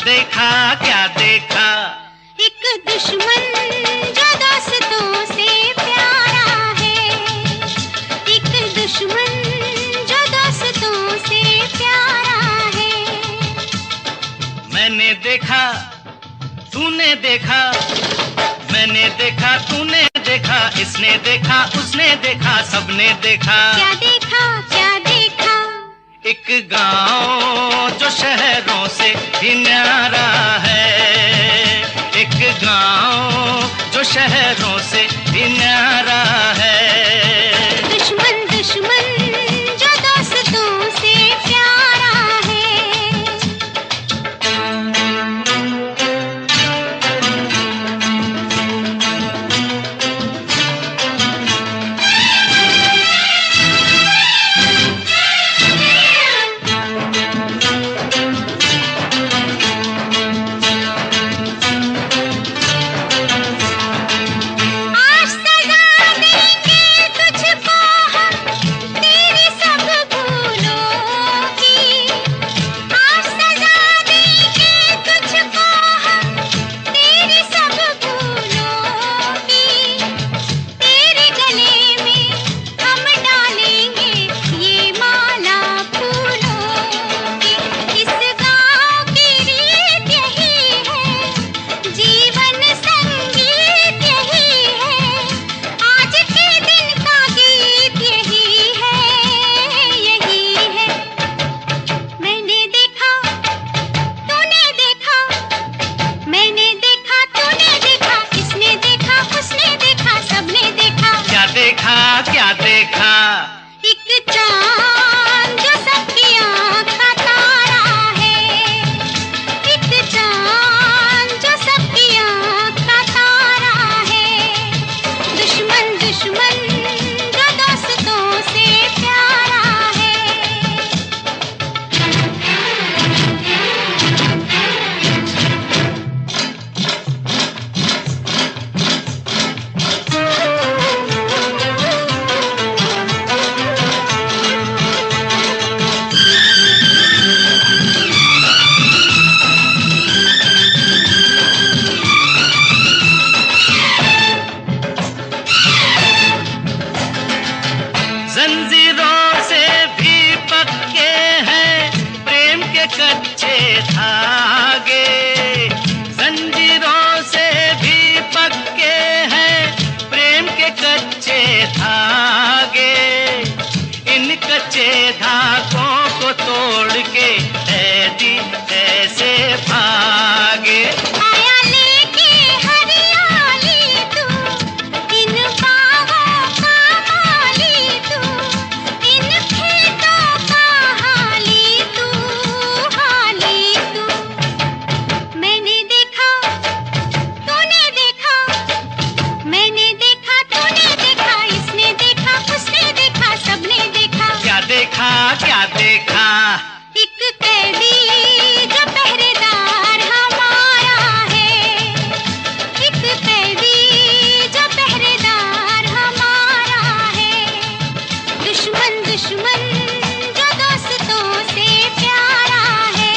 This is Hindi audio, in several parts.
देखा क्या देखा? एक दुश्मन जो दोस्तों से प्यारा है, एक दुश्मन जो दोस्तों से प्यारा है। मैंने देखा, तूने देखा, मैंने देखा, तूने देखा, इसने देखा, उसने देखा, सबने देखा। क्या देखा, क्या देखा? एक गांव जो शहरों से भी न्यारा है, एक गांव जो शहरों से भी न्यारा है। दुश्मन दुश्मन जो दोस्तों से प्यारा है। देखा क्या देखा? एक चांद जो सबकी आँख का तारा है, एक चांद जो सबकी आँख का तारा है। दुश्मन दुश्मन जो दोस्तों से प्यारा है। जंजीरों से भी पक्के हैं प्रेम के कच्चे धागे, जंजीरों से भी पक्के हैं प्रेम के कच्चे धागे। इन कच्चे धागों को तोड़ के ऐदी ऐसे भागे। आया लेके हरियाली तू, इन बाहों का माली तू, इन खेतों का हाली तू, हाली तू। मैंने देखा, तूने देखा, मैंने देखा, तूने देखा, इसने देखा, उसने देखा, सबने देखा। क्या देखा, क्या देखा? एक कैदी जो पहरेदार हमारा है, एक कैदी जो पहरेदार हमारा है। दुश्मन दुश्मन जो दोस्तों से प्यारा है।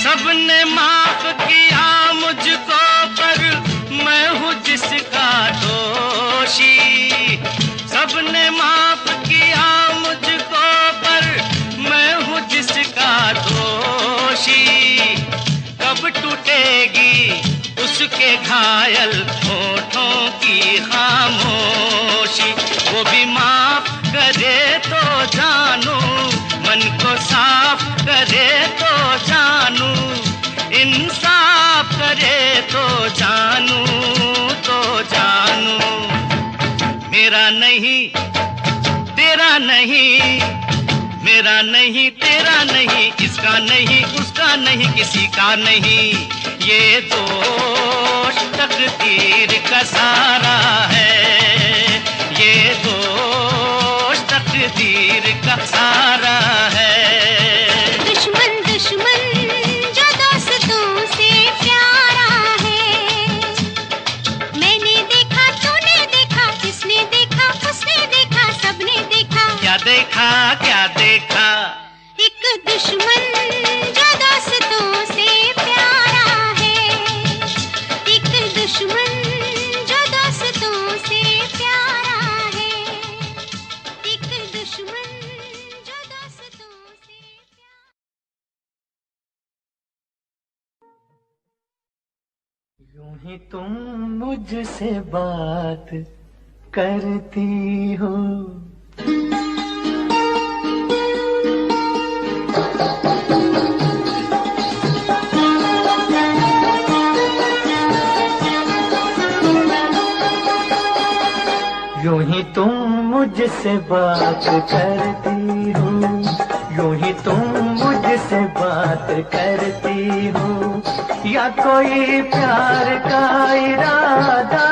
सबने माफ किया मुझको पर मैं हूँ जिसका दोषी। सबने माफ किया मुझको पर मैं हूँ जिसका दोषी। कब टूटेगी उसके घायल होठों की खामोशी। वो भी माफ करे तो जानू, मन को साफ करे तो जानू, इंसाफ करे तो जानू, तो जानू। मेरा नहीं तेरा नहीं, मेरा नहीं, तेरा नहीं, इसका नहीं, उसका नहीं, किसी का नहीं, ये दोष तकदीर का सारा है, ये दोष तकदीर का सारा है। दुश्मन दुश्मन जो दोस्तों से प्यारा है, मैंने देखा, तूने देखा, किसने देखा, उसने देखा, सबने देखा। क्या देखा, क्या देखा? एक दुश्मन जो दोस्तों से प्यारा है, एक दुश्मन जो दोस्तों से प्यारा है, एक दुश्मन जो दोस्तों से प्यारा। यूं ही तुम मुझसे बात करती हो, यूं ही तुम मुझसे बात करती हो, यूं ही तुम मुझसे बात करती हो, या कोई प्यार का इरादा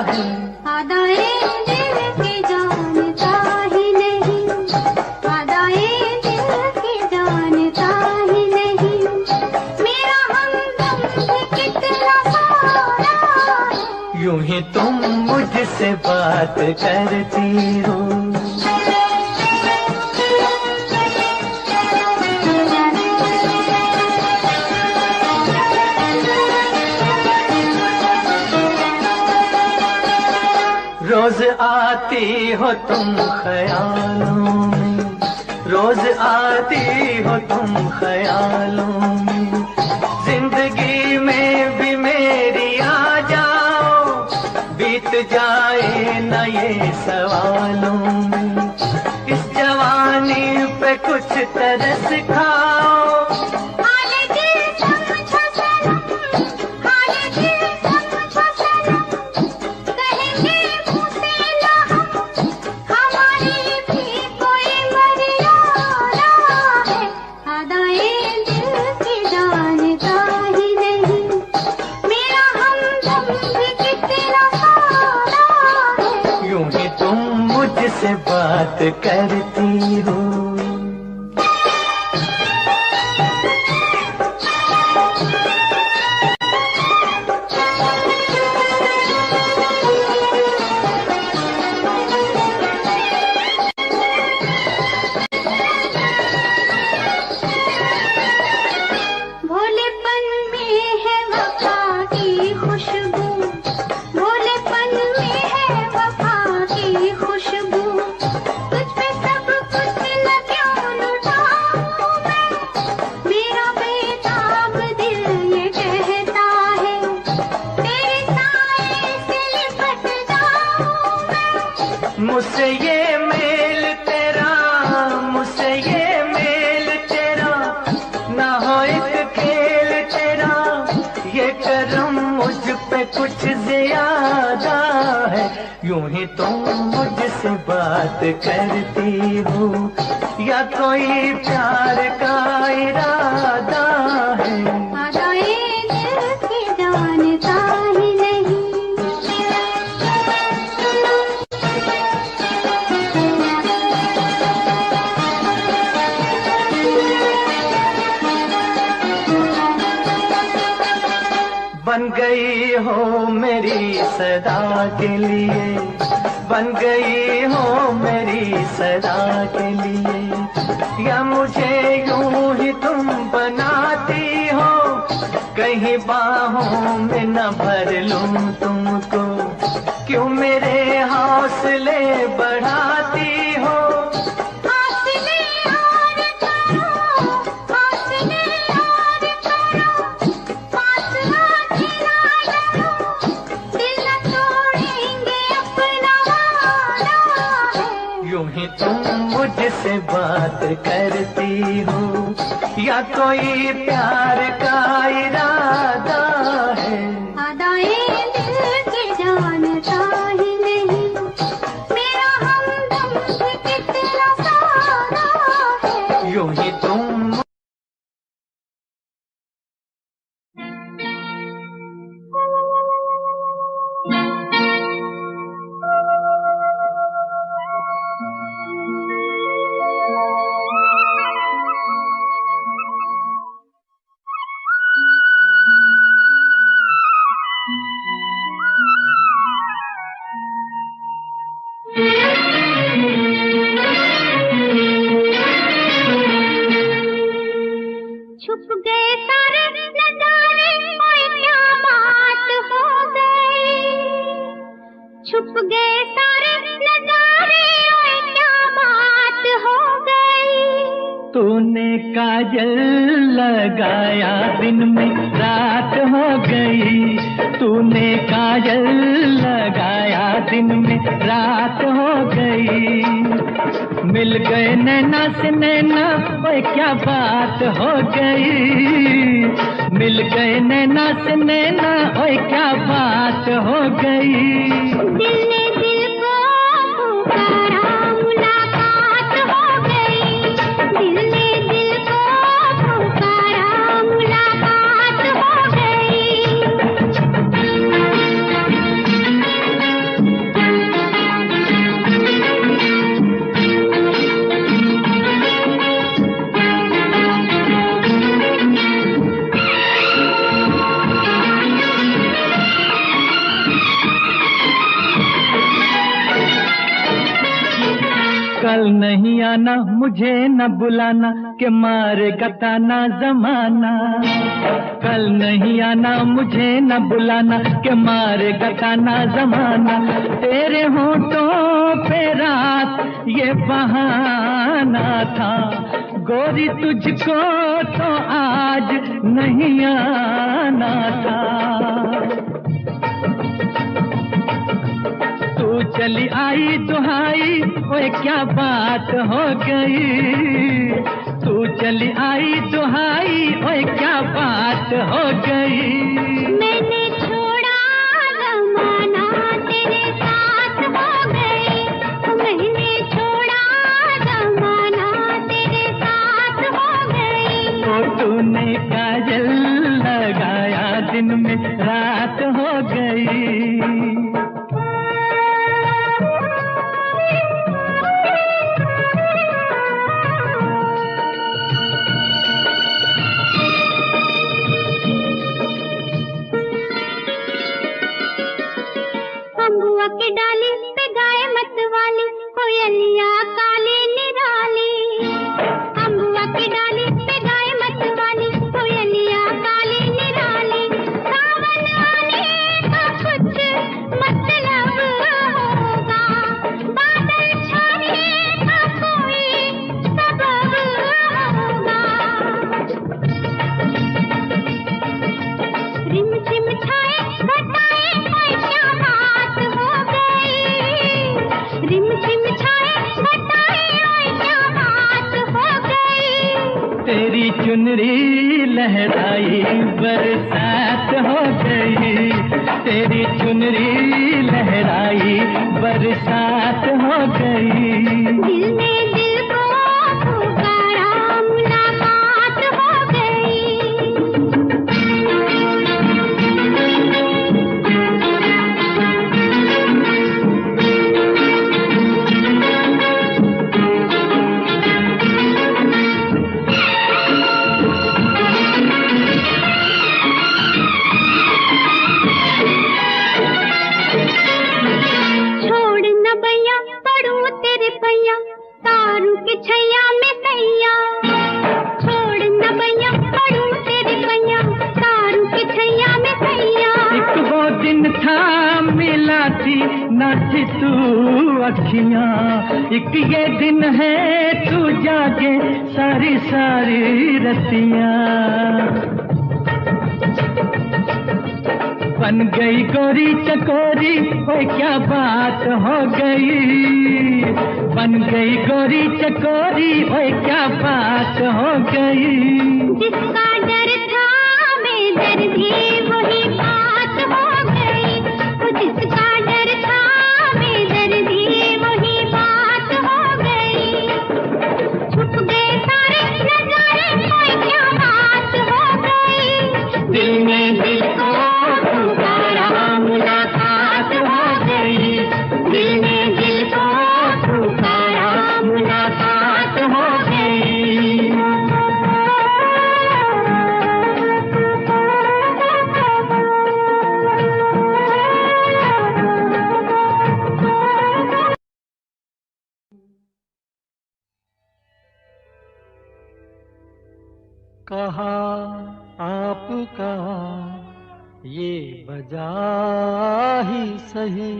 है? आदाए दिल के जानता ही नहीं, आदाए दिल के जानता ही नहीं, मेरा हमदम भी कितना सारा है। यूं ही तुम मुझसे बात करती हो, रोज आती हो तुम ख्यालों में, रोज आती हो तुम ख्यालों में, जिंदगी में भी मेरी आ जाओ, बीत जाए न ये सवालों में, इस जवानी पे कुछ तरस खाओ। से बात करती हो, भोलेपन में है वफा की खुशबू, भोलेपन में है वफा की खुशबू, तुझ पे सब कुछ न क्यों लुटाऊं मैं, मेरा बेताब दिल ये कहता है, तेरे साए से लिपट जाऊं मैं। मुझसे ये मेल तेरा, मुझसे ये मेल तेरा, ना हो एक खेल तेरा, ये करम मुझ पे कुछ ज्यादा है। यूं ही तुम मुझसे बात करती हो, या कोई प्यार का इरादा है? आदाए दिल के जानता ही नहीं, बन गई हो मेरी सदा के लिए, बन गई हो मेरी सदा के लिए, या मुझे यूं ही तुम बनाती हो, कहीं बाहों में न भर लूं तुमको, क्यों मेरे हौसले बढ़ाती हो? यूं ही तुम मुझसे बात करती हो, या कोई प्यार का इरादा है? आदाए दिल के जानता ही नहीं, मेरा हमदम भी कितना तूने काजल लगाया दिन में रात हो गई, तूने काजल लगाया दिन में रात हो गई। मिल गए नैना से नैना, ओए क्या बात हो गई। मिल गए नैना से नैना, ओए क्या बात हो गई। दिल ने दिल को पुकारा, मुलाकात हो गई। दिल ने दिल को पुकारा, मुलाकात हो गई। कल नहीं आना, मुझे न बुलाना, के मारेगा ताना जमाना। कल नहीं आना, मुझे न बुलाना, के मारेगा ताना जमाना। तेरे होठों पे रात ये बहाना था, गोरी तुझको तो आज नहीं आना था। तू चली आई दुहाई, ओए क्या बात हो गई। तू चली आई दुहाई, ओए क्या बात हो गई। मैंने छोड़ा जमाना, तेरे साथ हो गई। मैंने छोड़ा जमाना, तेरे साथ हो गई। तो तूने काजल लगाया दिन में रात हो गई। अम्बुआ की डाली पे गाय मत वाली, कोयलिया काली निराली। अम्बुआ की डाली पे गाय मत वाली, कोयलिया काली निराली। सावन आने का कुछ मतलब होगा, बादल छाने का कोई सबब होगा। रिम झिम छाए घटाए, ओए क्या बात हो गई। रिम झिम छाए घटाए, ओए क्या बात हो गई। तेरी चुनरी लहराई बरसात हो गई। तेरी चुनरी लहराई बरसात हो गई। दिल ने दिल को पुकारा, मुलाकात हो गई। छोड़ न भैया पड़ू तेरे पैया, तारू के छैया में सैया। छोड़ न भैया पड़ू तेरे पैया, तारू के छैया में सैया। एक वो दिन था मिला थी नाची तू अखियां, एक ये दिन है तू जागे सारी सारी रतियां। बन गई गोरी चकोरी, ओए क्या बात हो गई। बन गई गोरी चकोरी, ओए क्या बात हो गई। जिसका डर था बेदर्दी, वही बात हो गई। जिसका डर था बेदर्दी, वही बात हो गई। छुप गए सारे नजारे, ओए क्या बात हो गई। दिल में दिल को पुकारा, मुलाकात हो गई। दिल में दिल को पुकारा, मुलाकात हो गई। कहा आपका ये वजह ही सही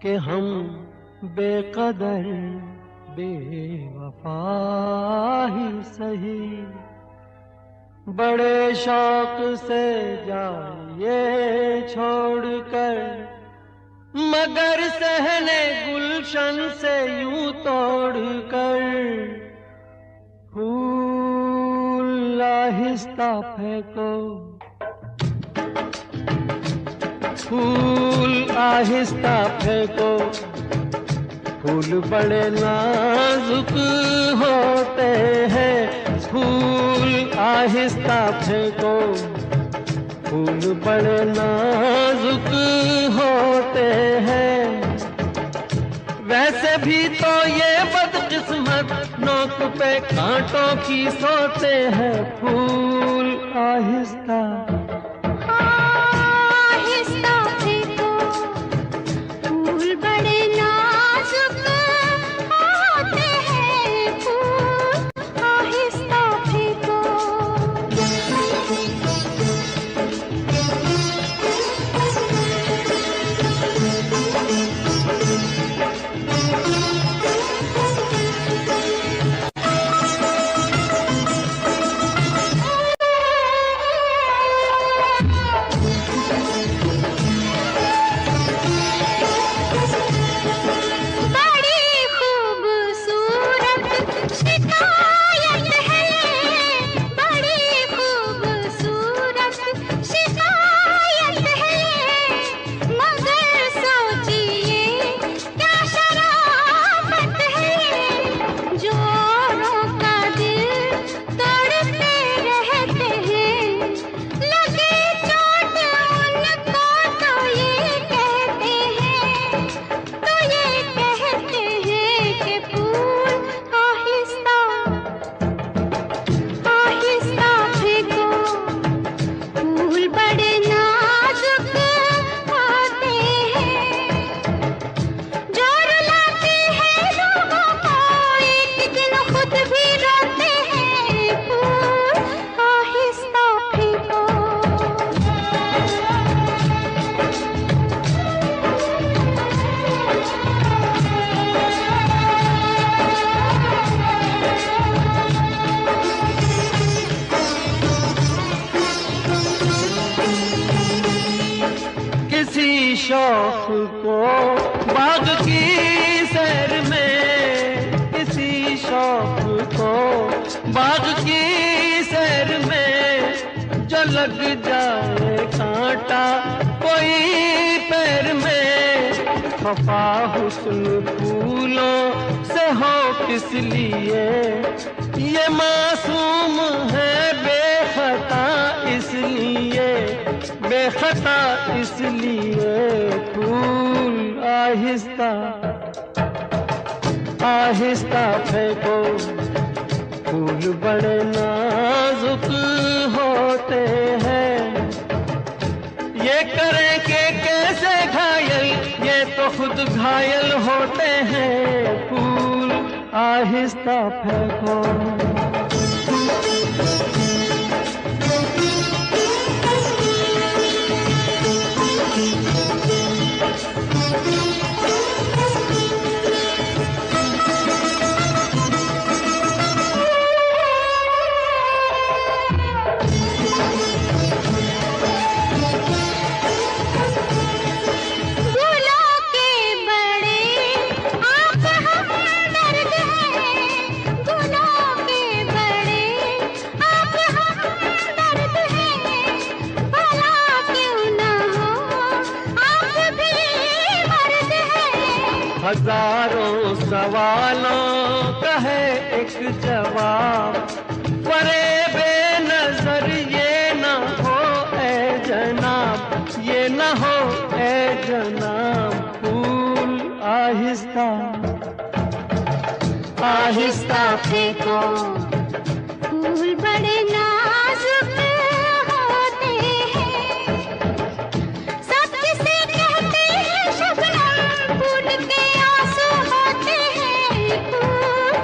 कि हम बेकदर बेवफा ही सही, बड़े शौक से जाइए छोड़कर, मगर सहने गुलशन से यूं तोड़कर। फूल आहिस्ता फेंको, फूल आहिस्ता फेंको, फूल बड़े नाजुक होते हैं। फूल आहिस्ता फेंको, फूल बड़े नाजुक होते हैं। वैसे भी तो ये बदकिस्मत नोक पे कांटों की सोते हैं। फूल आहिस्ता आहिस्ता फेंको, फूल बड़े नाजुक होते हैं। फूल आहिस्ता फेंको। शौक को बाग की सैर में, किसी शौक को बाग की सैर में, जो लग जाए कांटा कोई पैर में। खफा हुस्न फूलों से हो किस लिए, ये मासूम है बेखता इसलिए, बेखता इसलिए। फूल आहिस्ता आहिस्ता फेंको, फूल बड़े नाजुक होते हैं। ये करें कि कैसे घायल, ये तो खुद घायल होते हैं। फूल आहिस्ता फेंको। हजारों सवालों का है एक जवाब, परे बेनजर ये न हो ए जनाब, ये न हो ए जनाब। फूल आहिस्ता आहिस्ता फेंको, फूल बड़े नाजुक होते हैं। सब किसे कहते हैं शबनम, फूल के आंसू होते हैं। फूल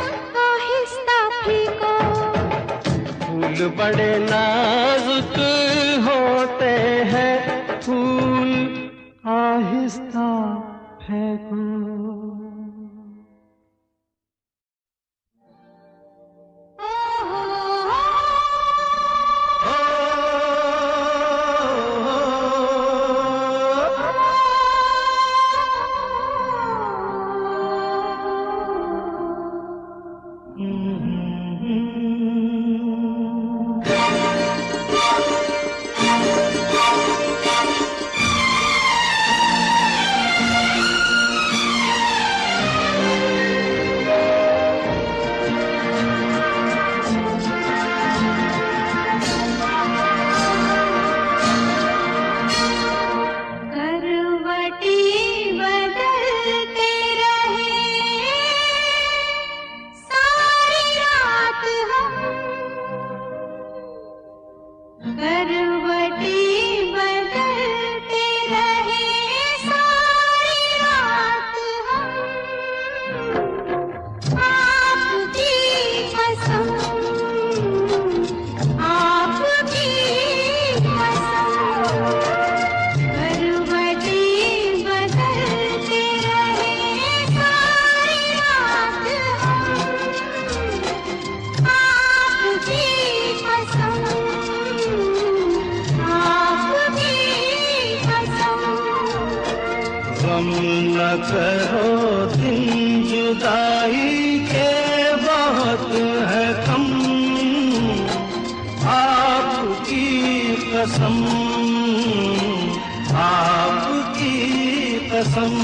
आहिस्ता फेंको, फूल बड़े नाजुक होते हैं। फूल आहिस्ता फेंको। करो दिन जुदाई के बहुत है कम, आपकी कसम, आपकी कसम।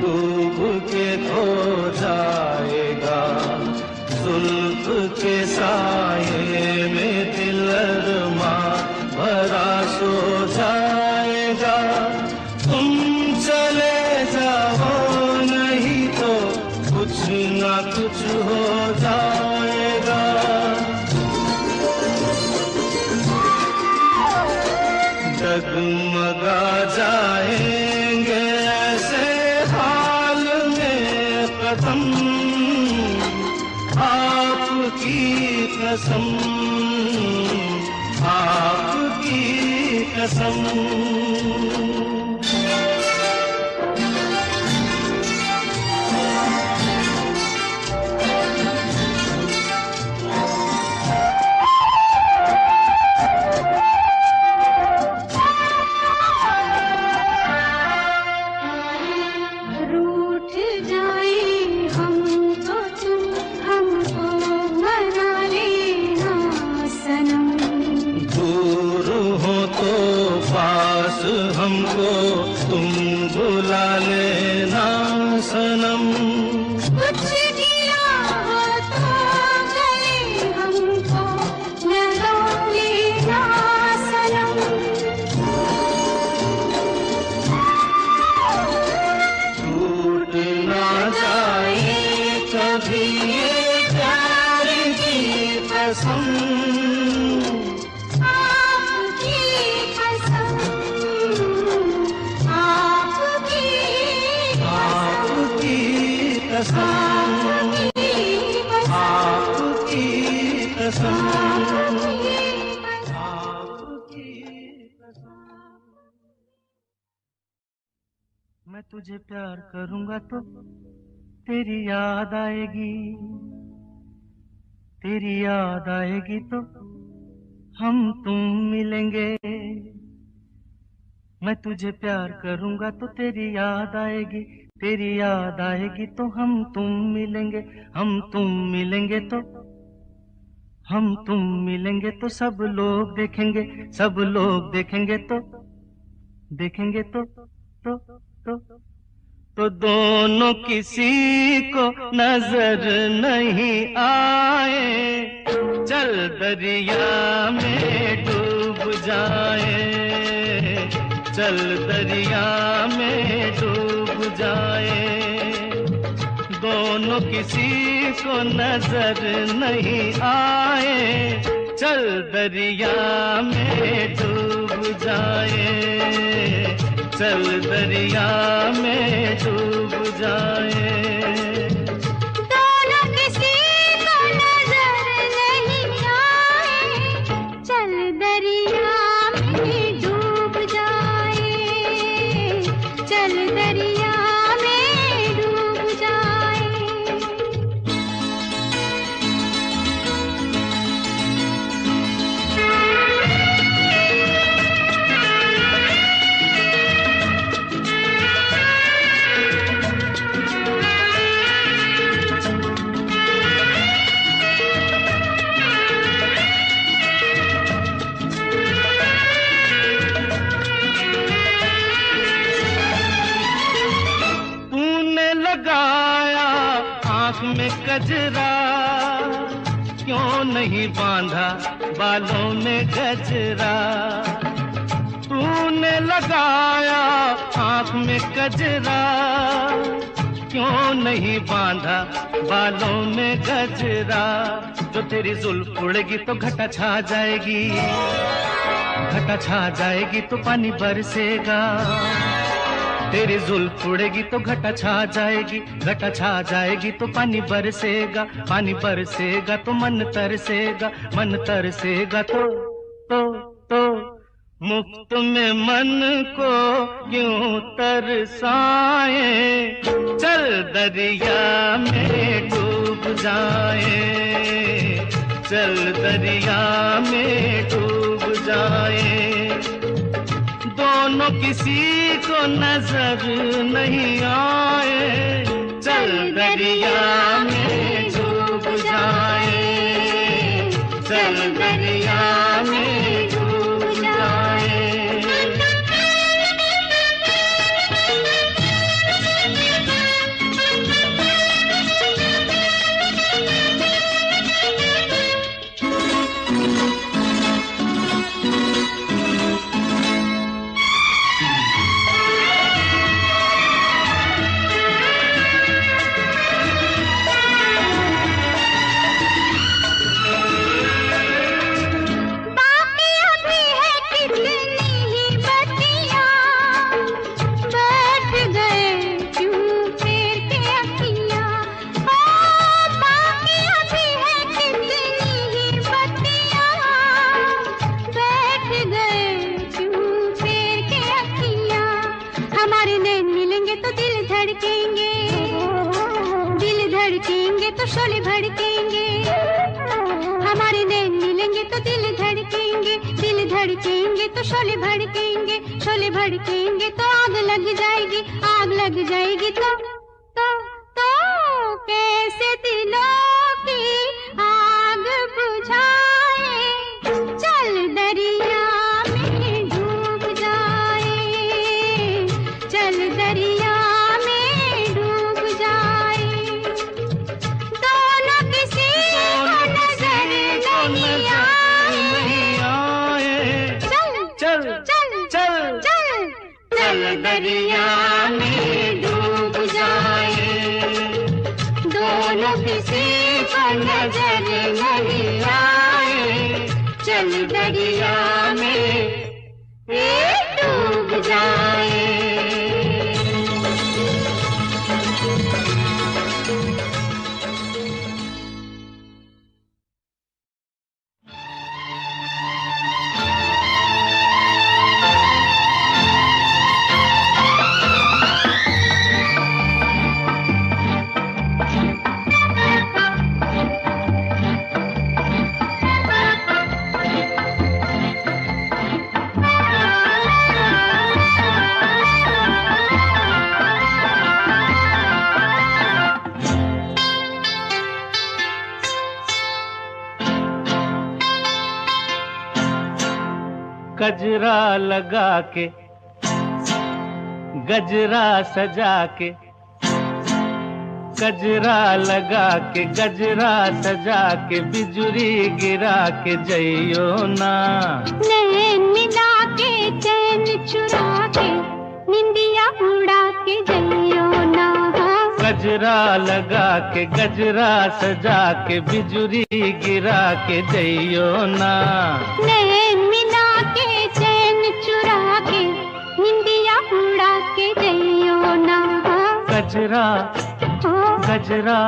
डूब के खो जाएगा, जुल्फ के साये में दिल अरमा भरा सो जाएगा। तुम चले जाओ नहीं तो कुछ ना कुछ हो जाएगा। डगमगा जाएंगे ऐसे हाल में कदम, आपकी कसम, आपकी कसम। हमको तुम बुला लेना सनम, कुछ दिया हो तो गले हमको लगा लेना सनम। टूट ना जाए कभी ये प्यार की कसम, मैं तुझे प्यार करूंगा तो तेरी याद आएगी, तेरी याद आएगी तो हम तुम मिलेंगे। मैं तुझे प्यार करूंगा तो तेरी याद आएगी, तेरी याद आएगी तो हम तुम मिलेंगे। हम तुम मिलेंगे तो, हम तुम मिलेंगे तो सब लोग देखेंगे, सब लोग देखेंगे तो, देखेंगे तो दोनों किसी को नजर नहीं आए। चल दरिया में डूब जाए, चल दरिया में डूब जाए। दोनों किसी को नजर नहीं आए, चल दरिया में डूब जाए, चल दरिया में डूब जाए। दोनों किसी को नजर नहीं आए, चल दरिया में डूब जाए, चल दरिया में डूब जाए। कजरा, क्यों नहीं बांधा बालों में गजरा। तूने लगाया आँख में कजरा, क्यों नहीं बांधा बालों में गजरा। जो तेरी जुल्फ उड़ेगी तो घटा छा जाएगी, घटा छा जाएगी तो पानी बरसेगा। तेरी जुल्फ उड़ेगी तो घटा छा जाएगी, घटा छा जाएगी तो पानी बरसेगा। पानी बरसेगा तो मन तरसेगा, मन तरसेगा तो मुफ्त में मन को क्यों तरसाए। चल दरिया में डूब जाए, चल दरिया में डूब जाए। दोनों किसी को नजर नहीं आए। चल दरिया में डूब जाए, चल दरिया में डूब जाए। तो शोले भड़केंगे, हमारे नैन मिलेंगे तो दिल धड़केंगे, दिल धड़केंगे तो शोले भड़केंगे, शोले भड़केंगे तो आग लग जाएगी, आग लग जाएगी तो कैसे दिलों की आग बुझाए। चल दरिया में डूब जाए, चल दरिया में डूब जाए। दोनों किसी को नजर नहीं आए। चल चल चल चल चल चल दरिया में डूब जाए। दोनों किसी को नजर नहीं आए। चल दरिया में डूब जाए। गजरा लगा के गजरा सजा के, गजरा लगा के गजरा सजा के, बिजुरी गिरा के जइयो ना। नैन मिला के चैन चुरा के, निंदिया उड़ा के जइयो ना। गजरा लगा के गजरा सजा के, बिजुरी गिरा के जइयो ना। नैन मिला के चैन चुरा के, निंदिया उड़ा के जइयो ना। गजरा गजरा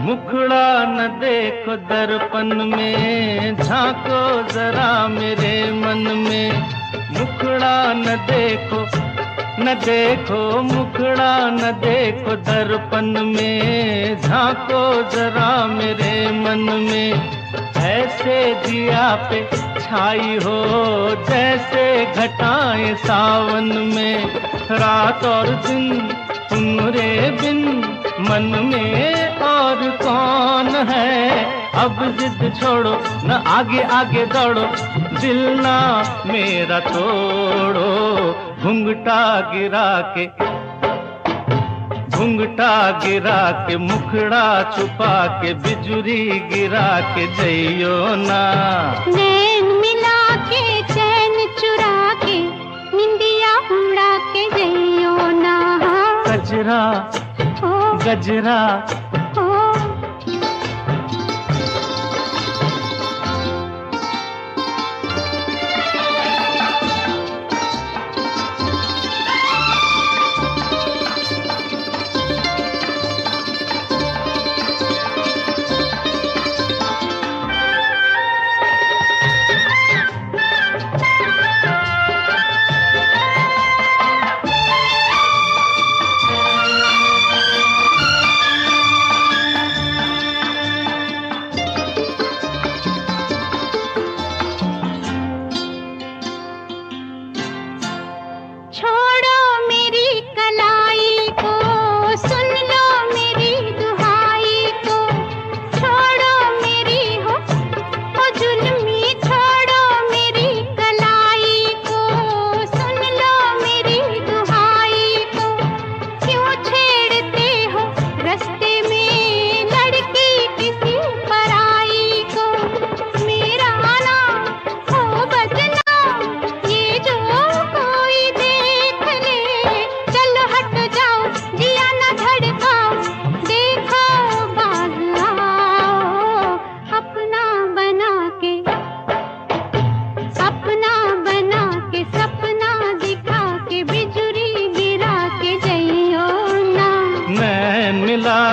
मुखड़ा न देखो दर्पण में, झांको जरा मेरे मन में। मुखड़ा न देखो न देखो मुखड़ा न देखो दर्पण में, झांको जरा मेरे मन में। ऐसे दिया पे छाई हो जैसे घटाएं सावन में। रात और दिन तुम्हारे बिन मन में और कौन है। अब जिद छोड़ो न आगे आगे दौड़ो, दिल ना मेरा तोड़ो। घुंघटा गिरा के मुखड़ा छुपा के बिजुरी गिरा के जइयो ना। नैन मिला के चैन चुरा के निंदिया उड़ा के जइयो ना। गजरा गजरा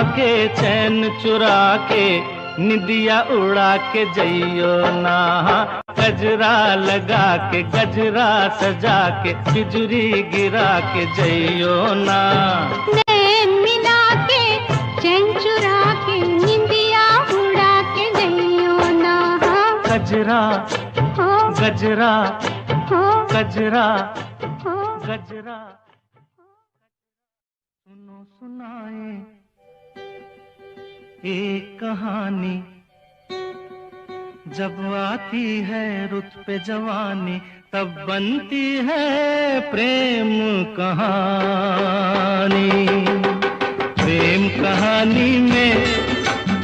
के चैन चुरा के निदिया उड़ा के जइयो ना। गजरा लगा के गजरा सजा के बिजुरी गिरा के जइयो ना। नैन मिला के चैन चुरा के निदिया उड़ा के जइयो ना। गजरा गजरा गजरा गजरा सुनो सुनाए एक कहानी, जब आती है रुत पे जवानी तब बनती है प्रेम कहानी। प्रेम कहानी में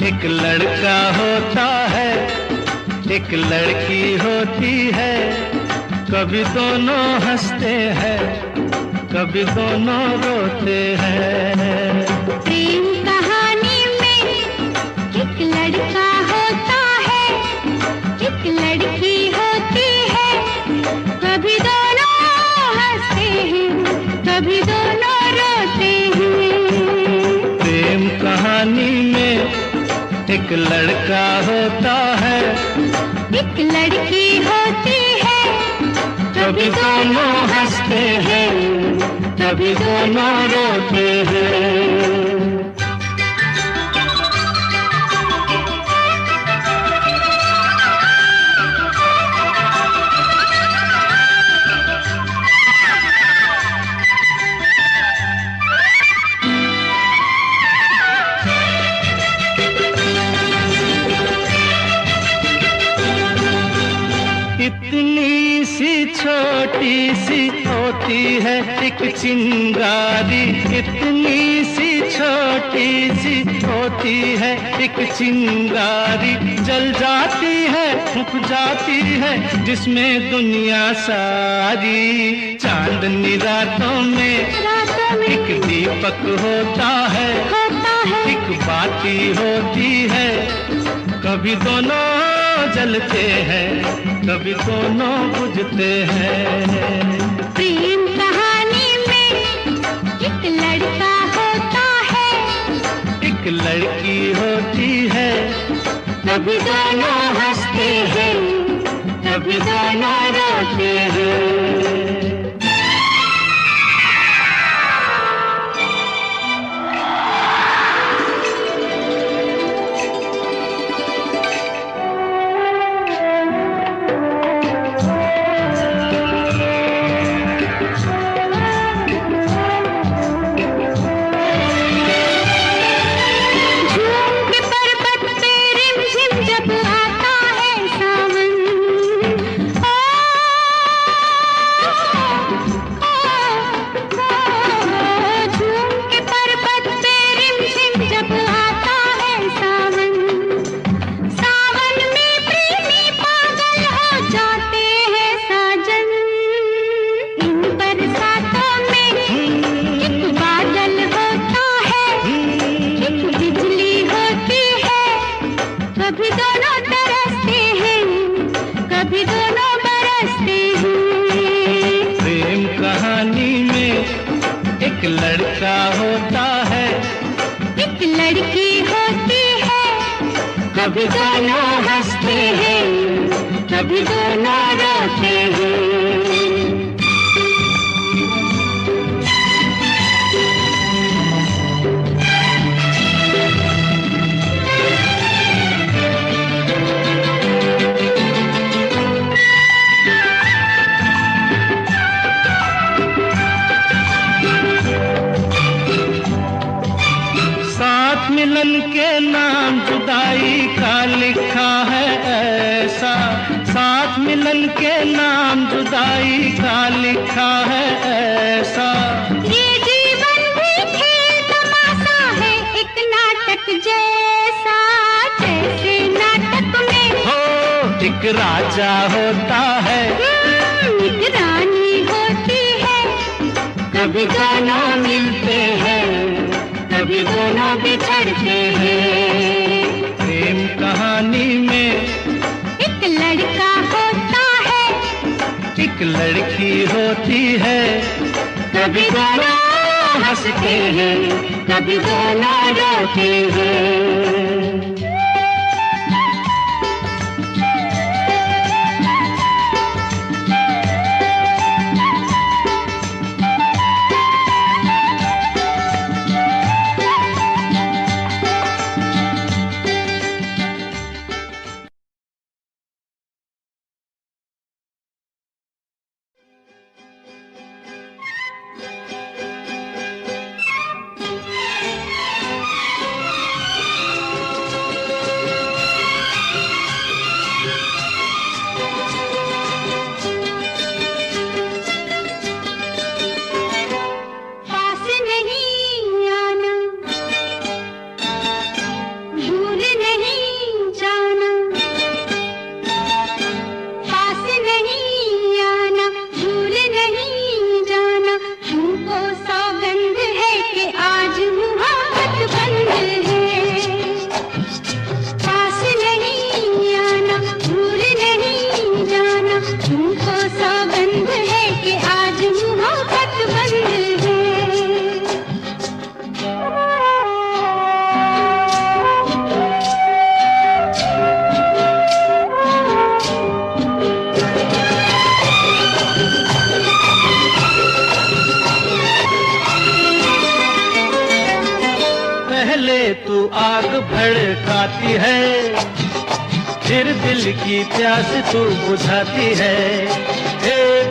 एक लड़का होता है, एक लड़की होती है। कभी दोनों हंसते हैं, कभी दोनों रोते हैं। प्रेम कहानी में एक लड़का होता है, एक लड़की होती है। कभी दोनों हंसते हैं, कभी दोनों रोते हैं। प्रेम कहानी में एक लड़का होता है, एक लड़की होती है। कभी दोनों हंसते हैं, कभी दोनों रोते हैं। इतनी सी छोटी सी होती है एक चिंगारी, इतनी सी छोटी सी होती है एक चिंगारी। जल जाती है फूक जाती है जिसमें दुनिया सारी। चांदनी रातों में एक दीपक होता है, एक बाती होती है। कभी दोनों जलते हैं, कभी दोनों बुझते हैं। प्रेम कहानी में एक लड़का होता है, एक लड़की होती है। कभी दोनों हंसते हैं, कभी दोनों रोते हैं। लड़का होता है, एक लड़की होती है। कभी दोनों हंसते हैं, कभी दोनों रोते हैं। मिलन के नाम जुदाई का लिखा है ऐसा, साथ मिलन के नाम जुदाई का लिखा है ऐसा। ये जीवन भी खेल तमाशा है, एक नाटक जैसा, जैसे नाटक में हो एक राजा होता है, एक रानी होती है। कभी दोनों मिलते हैं, कभी दोनों बिछड़ते हैं। प्रेम कहानी में एक लड़का होता है, एक लड़की होती है। कभी दोनों हंसते हैं, कभी दोनों रोते हैं। तू आग भड़काती है, फिर दिल की प्यास तू बुझाती है।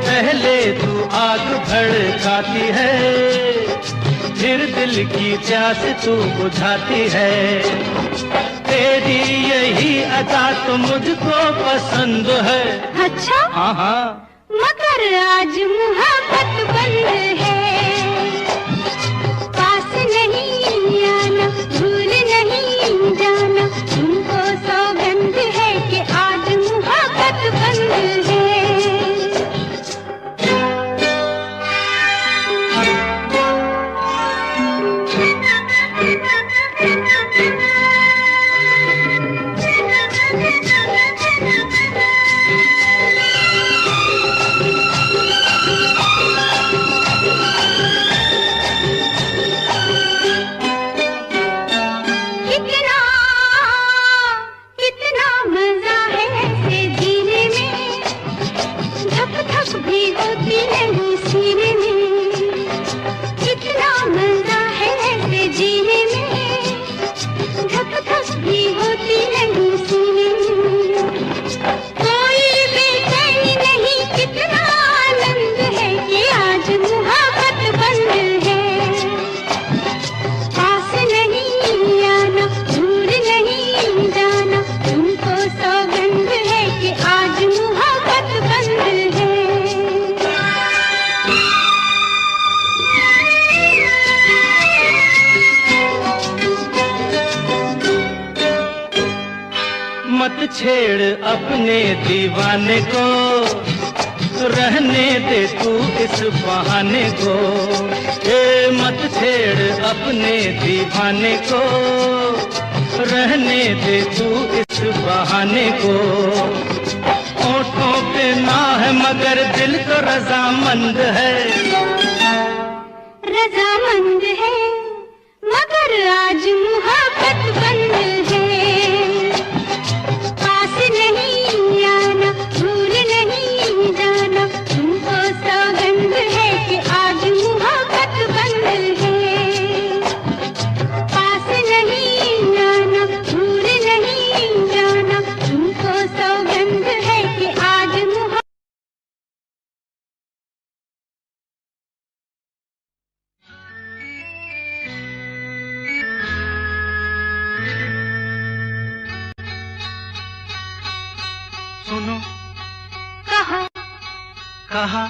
पहले तू आग भड़काती है, फिर दिल की प्यास तू बुझाती है। तेरी यही अदा तो मुझको पसंद है। अच्छा? हाँ हाँ। मगर आज मोहब्बत बंद है, पास नहीं आना, भूल नहीं जाना, तुमको सौगंध है कि आज मोहब्बत बंद है। मत छेड़ अपने दीवाने को, रहने दे तू इस बहाने को। मत छेड़ अपने दीवाने को, रहने दे तू इस बहाने को। होठों पे ना है मगर दिल तो रजामंद है। रजामंद है, मगर आज मोहब्बत बंद है। पास नहीं आना, भूल नहीं जाना, तुमको सौगंध है कि आज मोहब्बत बंद है। पास नहीं आना, भूल नहीं जाना, तुमको सौगंध है कि आज मोहब्बत। सुनो, कहा, कहा,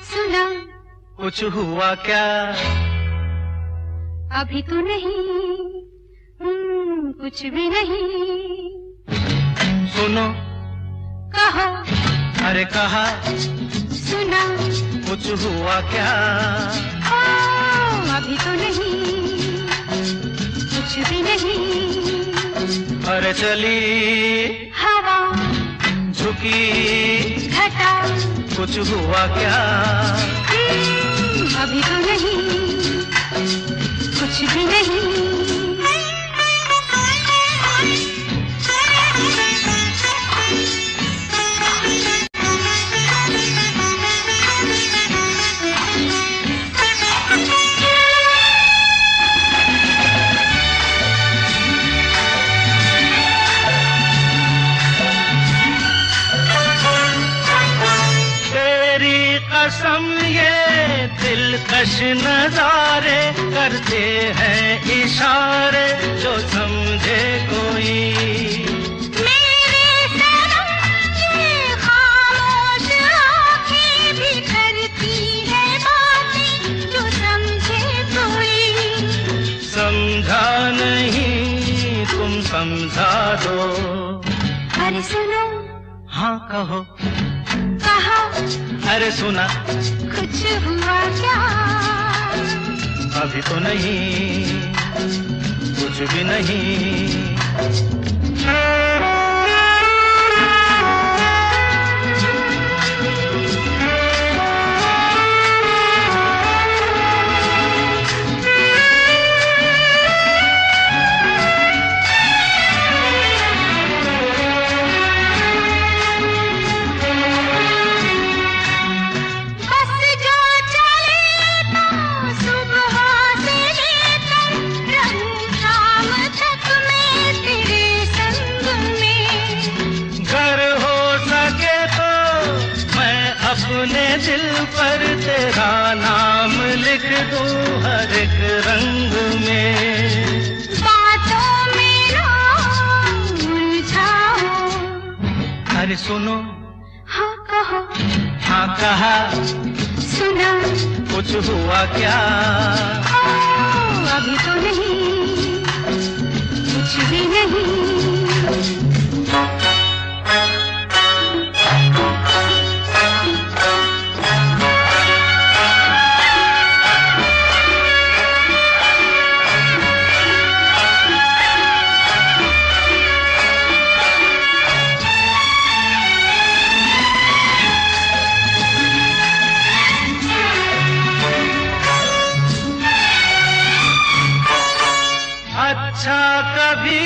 सुना, कुछ हुआ क्या? अभी तो नहीं, कुछ भी नहीं। सुनो, कहा, अरे कहा, सुना, कुछ हुआ क्या? अभी तो नहीं, कुछ भी नहीं। अरे चली हवा, झुकी घटा, कुछ हुआ क्या? अभी तो नहीं, कुछ भी नहीं। कसम ये दिलकश नजारे करते हैं इशारे, जो समझे कोई। मेरे सनम ये खामोश आँखें भी करती है बातें, जो समझे कोई। समझा नहीं, तुम समझा दो। अरे सुनो, हाँ कहो, कहा, अरे सुना, कुछ हुआ क्या? अभी तो नहीं, कुछ भी नहीं। अपने दिल पर तेरा नाम लिख दूं हर एक रंग में। बातों में ना उलझाओ। अरे सुनो, हाँ कहो, हाँ कहा, सुना, कुछ हुआ क्या? अभी तो नहीं, कुछ भी नहीं। अच्छा कभी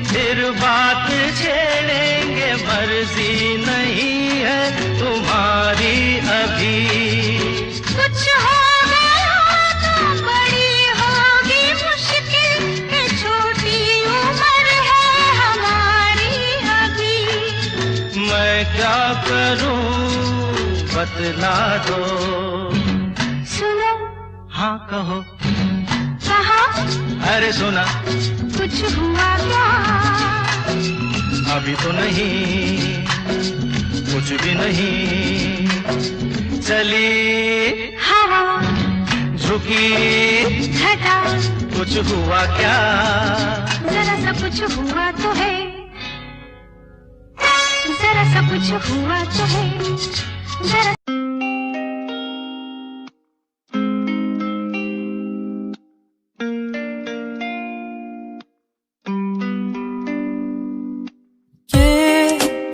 फिर बात छेड़ेंगे, मर्जी नहीं है तुम्हारी अभी। कुछ हो गया तो बड़ी होगी मुश्किल, ये छोटी उम्र है हमारी अभी। मैं क्या करूं बतला दो। सुनो, हाँ कहो, कहा, अरे सुना, कुछ हुआ क्या? अभी तो नहीं, कुछ भी नहीं। चली हवा, झुकी घटा, कुछ हुआ क्या? जरा सा कुछ हुआ तो है, जरा सा कुछ हुआ तो है, जरा।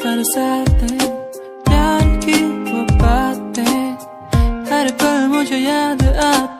बरसातें, प्यार की वो बातें, हर पल मुझे याद आती।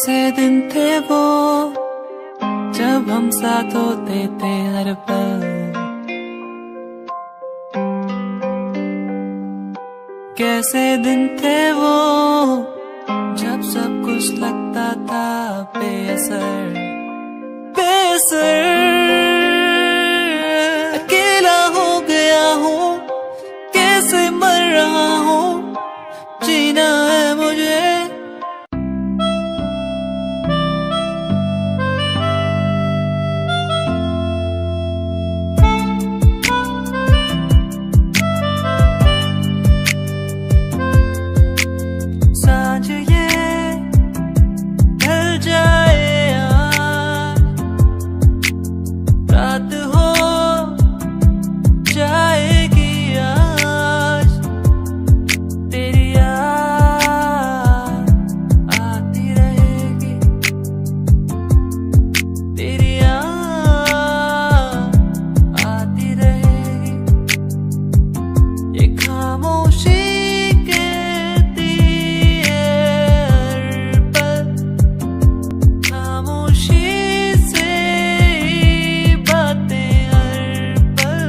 कैसे दिन थे वो जब हम साथ होते थे हर पल, कैसे दिन थे वो जब सब कुछ लगता था बेअसर बेअसर। अकेला हो गया हूँ, कैसे मर रहा हूँ, जीना है मुझे। सांझ ये ढल जाए आज, रात हो जाएगी आज, तेरी याद आती रहेगी, तेरी याद आती रहेगी। ये खामोशी कहती है हर पल, खामोशी से ही बातें हर पल।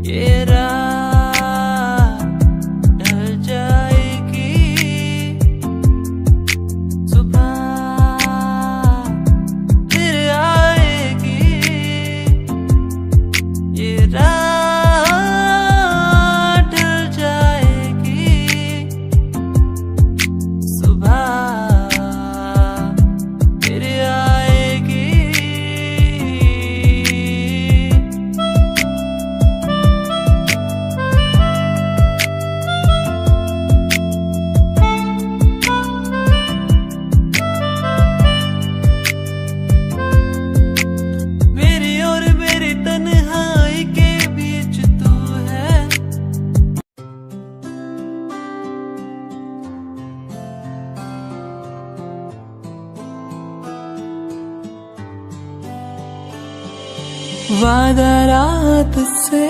ये रात ढल जाएगी, सुबह फिर आएगी। ये रात ढल जाएगी, सुबह फिर आएगी। मेरी और मेरी तन्हाई के बीच तू है, वादा रात से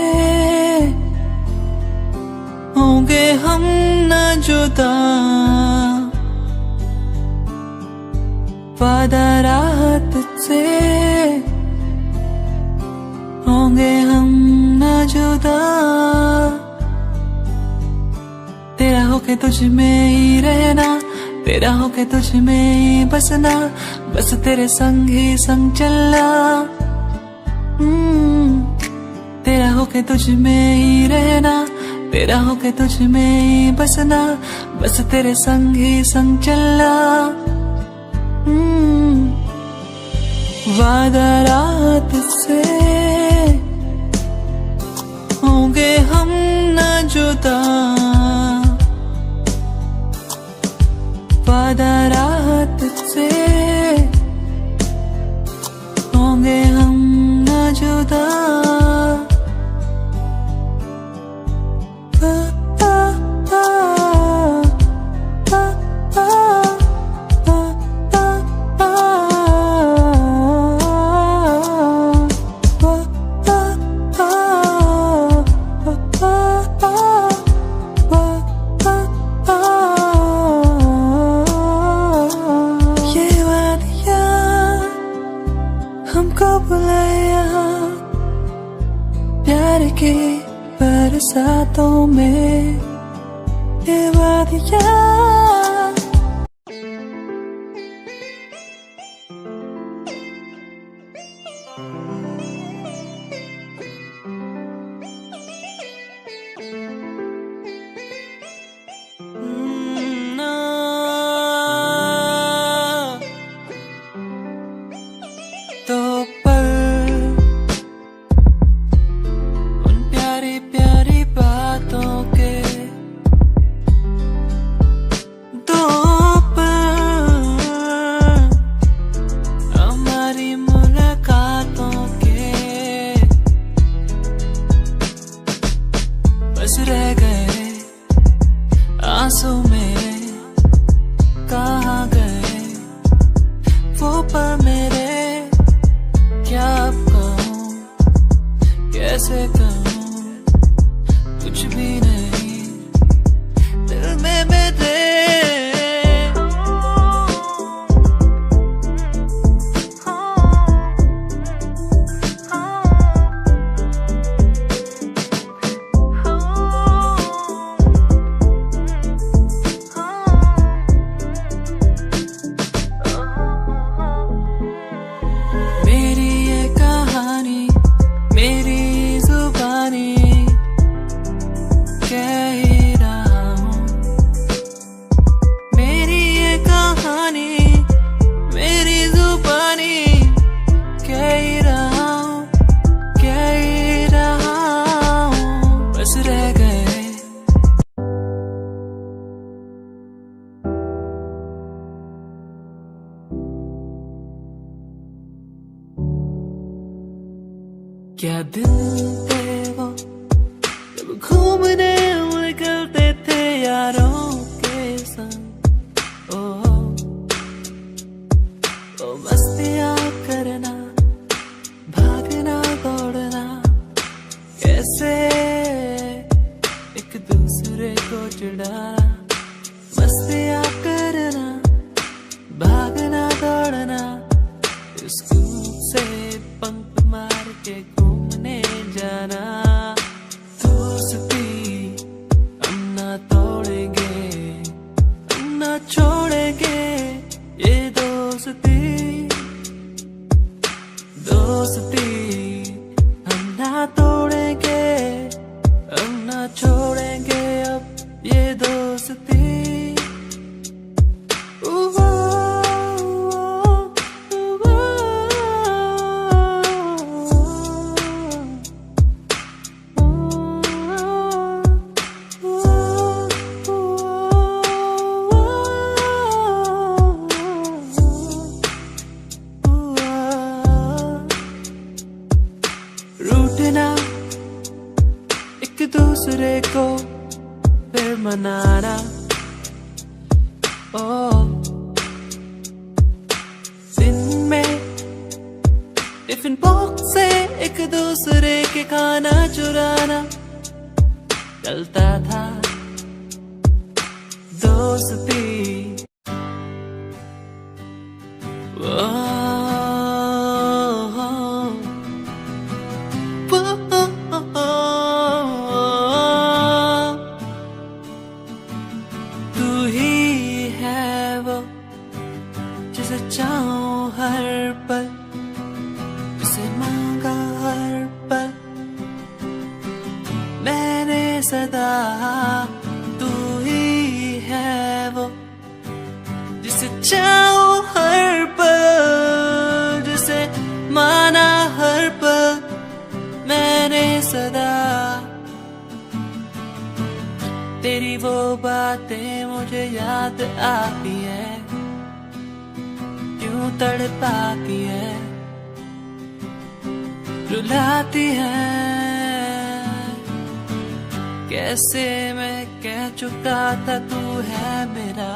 होंगे हम न जुदा, वादा रात से होंगे हम न जुदा। तेरा होके तुझ में ही रहना, तेरा होके तुझ में ही बसना, बस तेरे संग ही संग चलना। तेरा होके तुझ में ही रहना, तेरा होके तुझ में ही बसना, बस तेरे संग ही संग चलना। वादा रात से होंगे हम न जुदा, वादा रात से होंगे हम न जुदा। ये वादियाँ हमको बुलाए यहाँ प्यार के बरसातों में, ये वादियाँ तो पल उन प्यारी प्यारी बातों के, दो पल हमारी मुलाकातों के, बस रह गए आंसू मेरे, कहाँ गए वो पल मेरे। क्या अब कहूँ, कैसे कहूँ, कुछ भी नहीं दिल में मेरे। क्या दिन थे वो जब घूमने निकलते थे यारों के संग। ओ मस्तियाँ करना, भागना दौड़ना, कैसे एक दूसरे को चिढ़ाना। मस्तियाँ करना, भागना दौड़ना, स्कूल से बंक मार के घूमने जाना। दोस्ती हम ना तोड़ेंगे, हम ना छोड़ेंगे ये दोस्ती। दोस्ती हम ना तोड़ेंगे, हम ना छोड़ेंगे अब ये दोस्ती। रूठना एक दूसरे को फिर मनाना। ओ दिन में टिफिन बॉक्स से एक दूसरे के खाना चुराना चलता था दोस्ती। तू ही है वो जिसे चाहूं हर पल, जिसे मांगा हर पल मैंने सदा। तू ही है वो जिसे चाहूं हर पल, जिसे माना हर पल मैंने सदा। तेरी वो बातें मुझे याद आती है, क्यों तड़पाती है, रुलाती है। कैसे मैं कह चुका था तू है मेरा,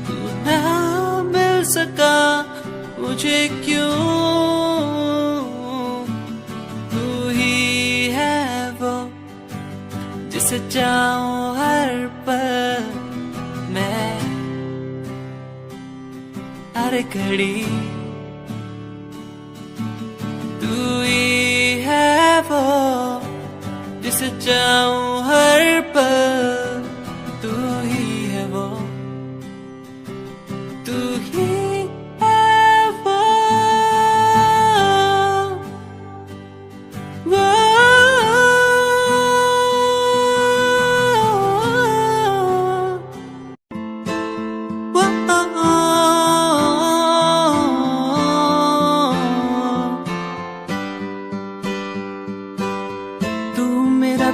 तू ना मिल सका मुझे क्यों। तू ही है वो जिसे चाहूं हर पल मैं, हर घड़ी। तू ही है वो जिसे चाहूं हर पल, तू ही है वो, तू ही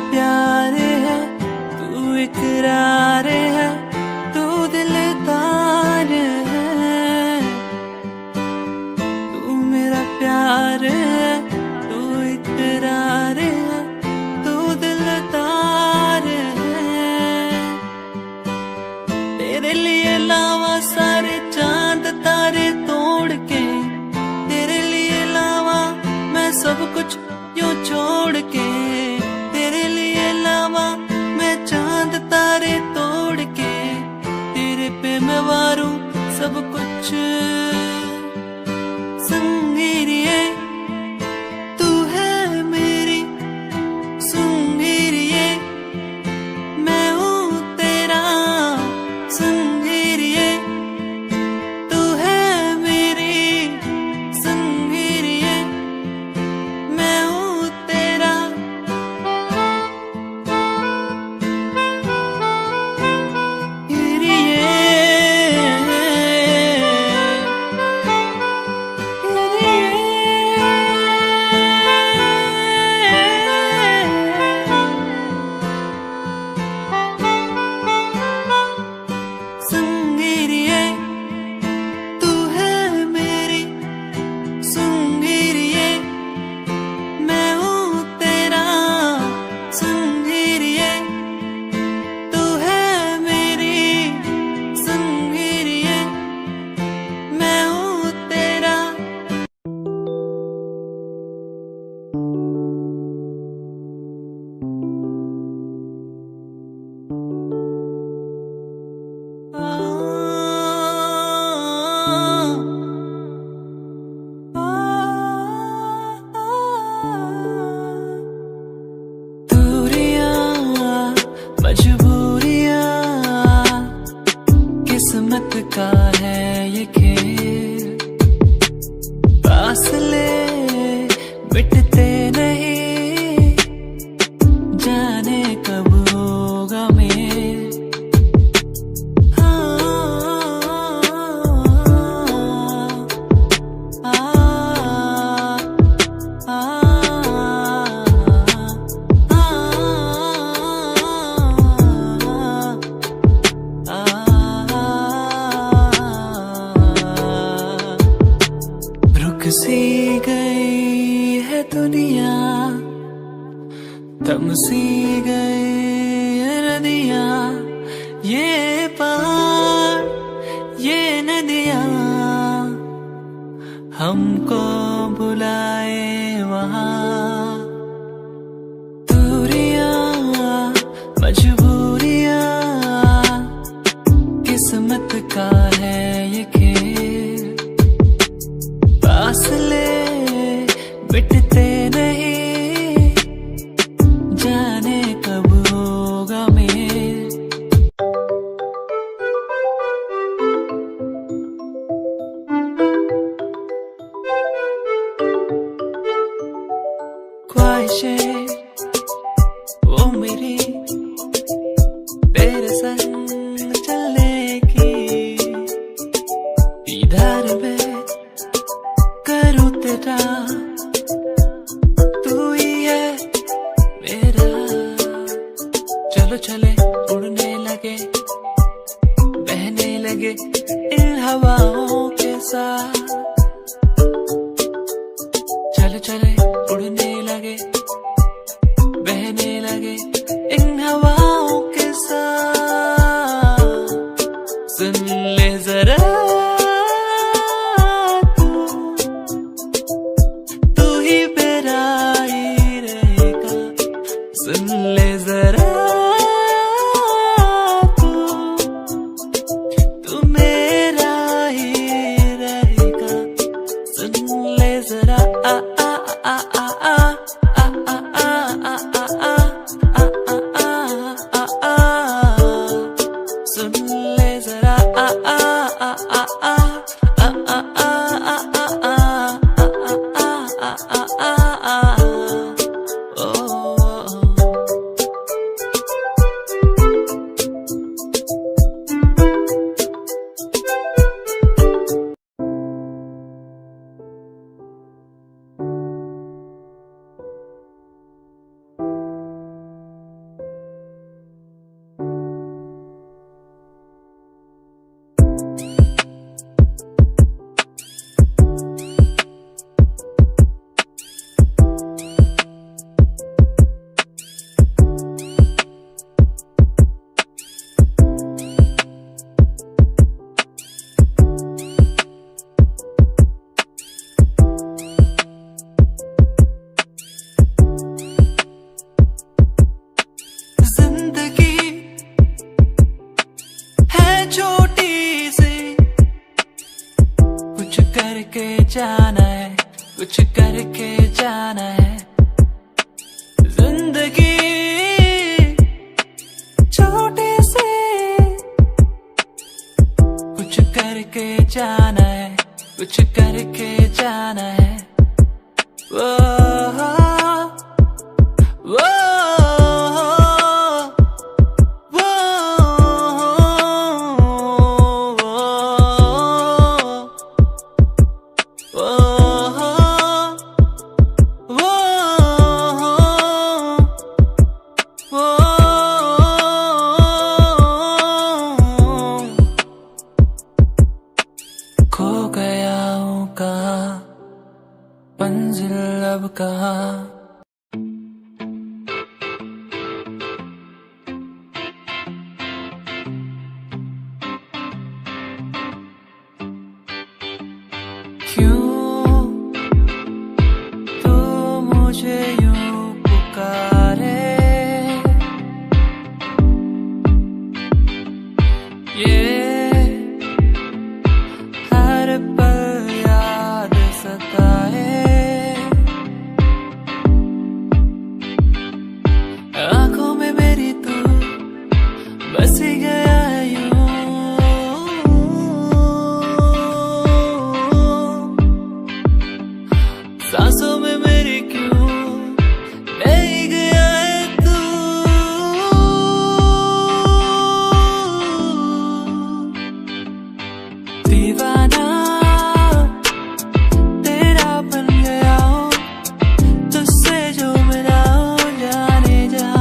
प्यार है, तू इकरार है, तू दिलदार है। तू मेरा प्यार है, तू इकरार है, तू दिलदार है। तेरे लिए लावा सारे चांद तारे तोड़ के, तेरे लिए लावा मैं सब कुछ यूं छोड़ के। मैं चांद तारे तोड़ के तेरे पे मैं वारूं सब कुछ। संगीरिये तू है मेरी संगीरिये, मैं हूँ तेरा संगीरिये। तू है मेरी संगीरिये, मैं हूँ तेरा। फासले मिटते नहीं, जाने कब होगा मेल। रुक सी गई है दुनिया, थम सी गई है नदियाँ, ये पहाड़ ये नदियाँ हमको बुलाए वहाँ। दूरियाँ मजबूरियाँ किस्मत का है ये खेल, फासले मिटते नहीं, जाने कब होगा मेल। ख्वाहिशें वो मेरी तेरे संग चलने की, दीदार में करूँ तेरा, तू ही है मेरा। चलो चले उड़ने लगे, बहने लगे इन हवाओं के साथ। चलो चले उड़ने लगे, बहने लगे इन हवाओं के साथ। सुन ले जरा तू ही मेरा ही रहेगा, सुन ले जरा तू मेरा ही रहेगा, सुन ले जरा आ आ आ आ आ आ आ आ आ आ आ आ, सुन ले जरा आ आ आ आ आ आ आ आ आ आ ओ। जाना है, कुछ करके जाना है। जिंदगी छोटे से कुछ करके जाना है, कुछ करके जाना है। वो वो खो गया हूँ कहाँ, मंजिल अब कहाँ। क्यों तू मुझे यूं पुकारे, ये हर पल याद सताए। सांसों में मेरी क्यों नहीं गया है तू। दीवाना तेरा बन गया हूँ, तुझसे जो मिला हूँ जाने जा।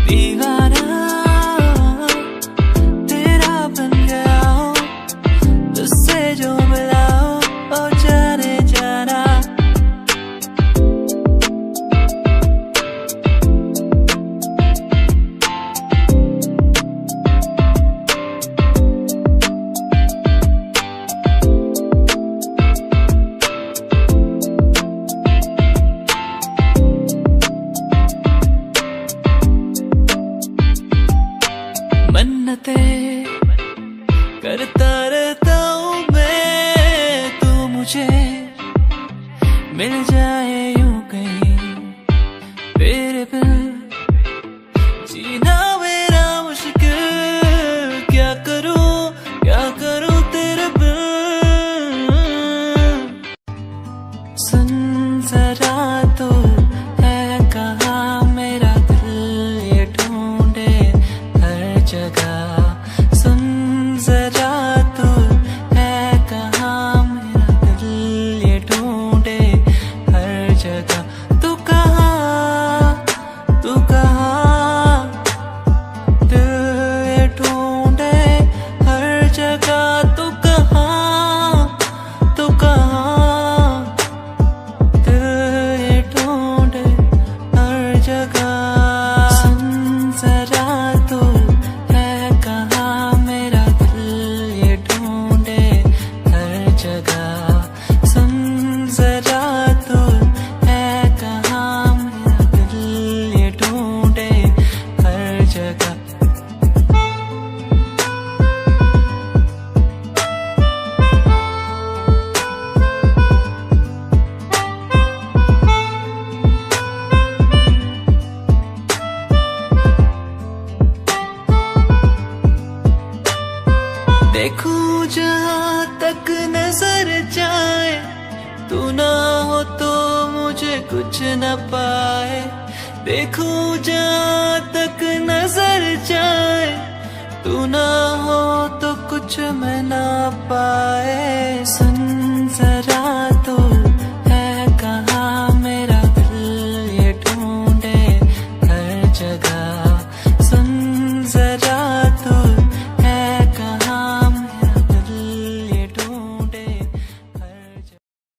दीवाना तेरा बन गया हूँ, तुझसे जो मिला हूँ ओ जाने जाना। मन्नते करता रहता हूँ मैं, तू मुझे मिल जाए यूं कहीं। तेरे बिन जीना मेरा मुश्किल, क्या करूँ तेरे बिन। सुन जरा तो है कहाँ मेरा दिल ये ढूंढे हर जगह। सुन जरा तो है कहाँ मेरा दिल ये ढूंढे हर जगह। तू कहाँ दिल ये ढूंढे हर जगह। तू कहाँ दिल ये ढूंढे हर जगह। सुन जरा तो है कहाँ मेरा दिल ये ढूंढे हर जगह। सुन जरा तो है कहाँ मेरा दिल ये ढूंढे हर जगह। देखूं जहाँ तक नजर जाए, तू ना हो तो मुझे कुछ न पाए। देखूं जहाँ तक नजर जाए, तू ना हो तो कुछ मैं ना पाए।